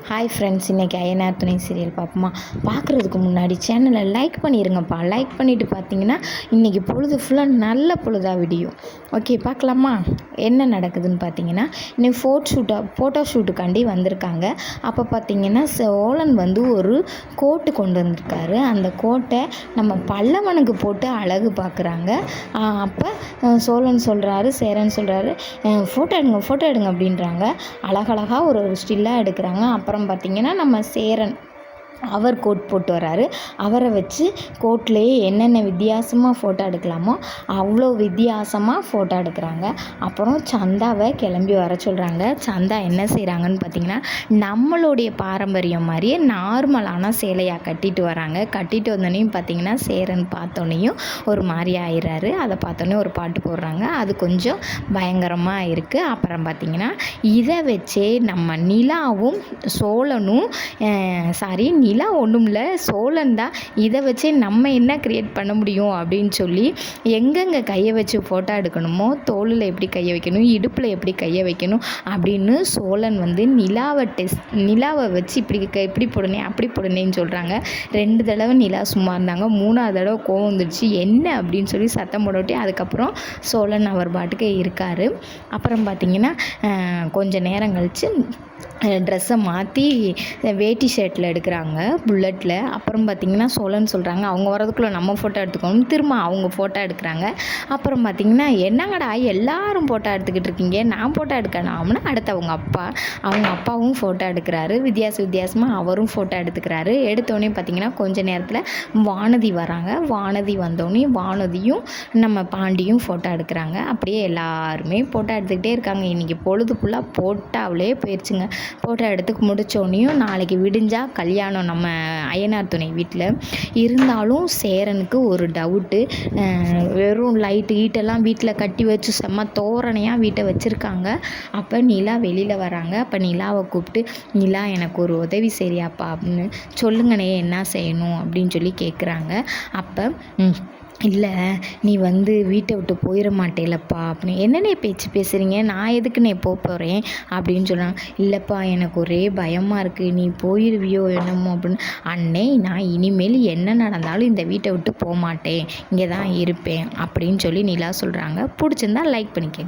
Hi friends, இன்றைக்கி ஐயனார் துணை serial பார்ப்போமா? பார்க்குறதுக்கு முன்னாடி சேனலை லைக் பண்ணிடுங்கப்பா. லைக் பண்ணிவிட்டு பார்த்தீங்கன்னா இன்றைக்கி பொழுது ஃபுல்லாக நல்ல பொழுதாக விடியும். ஓகே, பார்க்கலாமா என்ன நடக்குதுன்னு பார்த்தீங்கன்னா, இன்றைக்கி ஃபோட்டோ ஷூட்டுக்காண்டி வந்திருக்காங்க. அப்போ பார்த்தீங்கன்னா சோழன் வந்து ஒரு கோட்டு கொண்டு வந்திருக்காரு. அந்த கோட்டை நம்ம பல்லவனுக்கு போட்டு அழகு பார்க்குறாங்க. அப்போ சோழன் சொல்கிறாரு, சேரன் சொல்கிறாரு, ஃபோட்டோ எடுங்க அப்படின்றாங்க. அழகழகாக ஒரு ஸ்டில்லாக எடுக்கிறாங்க. அப்புறம் பார்த்திங்கன்னா நம்ம சேரன் அவர் கோட் போட்டு வராரு. அவரை வச்சு கோட்லேயே என்னென்ன வித்தியாசமாக ஃபோட்டோ எடுக்கலாமோ அவ்வளோ வித்தியாசமாக ஃபோட்டோ எடுக்கிறாங்க. அப்புறம் சந்தாவை கிளம்பி வர சொல்கிறாங்க. சந்தா என்ன செய்கிறாங்கன்னு பார்த்திங்கன்னா, நம்மளுடைய பாரம்பரியம் மாதிரியே நார்மலான சேலையாக கட்டிட்டு வராங்க. கட்டிட்டு வந்தோடனையும் பார்த்திங்கன்னா சேரன் பார்த்தோன்னையும் ஒரு மாதிரி ஆயிடுறாரு. அதை பார்த்தோன்னே ஒரு பாட்டு போடுறாங்க. அது கொஞ்சம் பயங்கரமாக இருக்குது. அப்புறம் பார்த்திங்கன்னா இதை வச்சே நம்ம நிலாவும் சோழனும் நிலா ஒன்றும் இல்லை, சோழன் தான். இதை வச்சே நம்ம என்ன க்ரியேட் பண்ண முடியும் அப்படின்னு சொல்லி எங்கெங்கே கையை வச்சு ஃபோட்டோ எடுக்கணுமோ, தோளில் எப்படி கையை வைக்கணும், இடுப்பில் எப்படி கையை வைக்கணும் அப்படின்னு சோழன் வந்து நிலாவை வச்சு இப்படி போடனே அப்படி போடனேன்னு சொல்கிறாங்க. 2 தடவை நிலா சும்மா இருந்தாங்க. 3ஆவது தடவை கோவம் வந்துடுச்சு. என்ன அப்படின்னு சொல்லி சத்தம் போடவிட்டு அதுக்கப்புறம் சோழன் அவர் பாட்டுக்கு இருக்கார். அப்புறம் பார்த்திங்கன்னா கொஞ்சம் நேரம் கழித்து ட்ரெஸ்ஸை மாற்றி வேட்டி ஷர்ட்டில் எடுக்கிறாங்க, புல்லட்டில். அப்புறம் பார்த்திங்கன்னா சோழன் சொல்கிறாங்க, அவங்க வரதுக்குள்ளே நம்ம ஃபோட்டோ எடுத்துக்கணும். திரும்ப அவங்க ஃபோட்டோ எடுக்கிறாங்க. அப்புறம் பார்த்திங்கன்னா என்னங்கடா எல்லாரும் ஃபோட்டோ எடுத்துக்கிட்டு இருக்கீங்க, நான் ஃபோட்டோ எடுக்கணும் அப்படின்னா அடுத்து அவங்க அப்பாவும் ஃபோட்டோ எடுக்கிறாரு. வித்தியாசமாக அவரும் ஃபோட்டோ எடுத்துக்கிறாரு. எடுத்தோடனே பார்த்திங்கன்னா கொஞ்ச நேரத்தில் வானதி வராங்க. வானதி வந்தோடனே வானதியும் நம்ம பாண்டியும் ஃபோட்டோ எடுக்கிறாங்க. அப்படியே எல்லாருமே ஃபோட்டோ எடுத்துக்கிட்டே இருக்காங்க. இன்றைக்கி பொழுது ஃபுல்லாக போட்டாவிலே போயிடுச்சுங்க. ஃபோட்டோ எடுத்து முடித்தோடனையும் நாளைக்கு விடிஞ்சால் கல்யாணம் நம்ம ஐயனார் துணை வீட்டில். இருந்தாலும் சேரனுக்கு ஒரு டவுட்டு. வெறும் ஈட்டெல்லாம் வீட்டில் கட்டி வச்சு செம்ம தோரணையாக வீட்டை வச்சுருக்காங்க. அப்போ நிலா வெளியில் வராங்க. அப்போ நிலாவை கூப்பிட்டு, நிலா எனக்கு ஒரு உதவி செய்யாப்பா அப்படின்னு சொல்லுங்கண்ணே, என்ன செய்யணும் அப்படின்னு சொல்லி கேட்குறாங்க. அப்போ இல்லை, நீ வந்து வீட்டை விட்டு போயிட மாட்டேலப்பா அப்படின்னு. என்னென்ன பேச்சு பேசுகிறீங்க, நான் எதுக்குன்னே போகிறேன் அப்படின்னு சொன்னாங்க. இல்லைப்பா, எனக்கு ஒரே பயமாக இருக்குது, நீ போயிடுவியோ என்னமோ அப்படின்னு. அண்ணே, நான் இனிமேல் என்ன நடந்தாலும் இந்த வீட்டை விட்டு போக மாட்டேன், இங்கே தான் இருப்பேன் அப்படின்னு சொல்லி நிலா சொல்கிறாங்க. பிடிச்சிருந்தா லைக் பண்ணிக்கங்க.